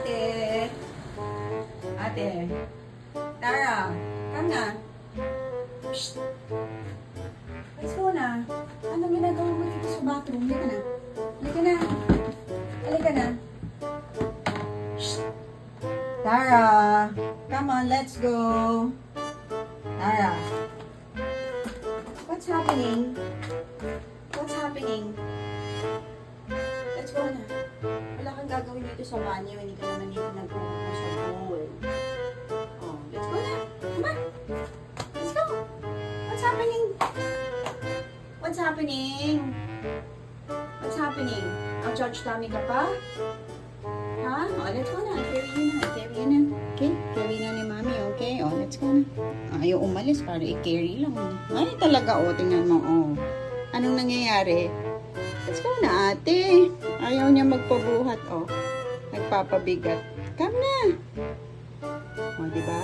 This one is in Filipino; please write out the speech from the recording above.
ate. Ate. Tara, come na. Shh. Let's go na. Anong ginagawa mo dito sa bathroom? Halika na. Halika na. Halika na. Shh. Tara. Come on, let's go. Tara. What's happening? What's happening? Let's go na. Wala kang gagawin dito sa banyo. Hindi ka naman dito nag-upo sa bowl. Oh, let's go na. Come on. Let's go. What's happening? What's happening? What's happening? Ang George tummy ka pa? Ha? Oh, let's go na. Carry you na. Carry you na. Okay? Carry na ni mami, okay? Oh, let's go na. Ayaw umalis para i-carry lang. Ay, talaga, oh. Tingnan mo, oh. Anong nangyayari? Let's go na, ate. Ayaw niya magpabuhat, oh. Nagpapabigat. Come na. Oh, diba?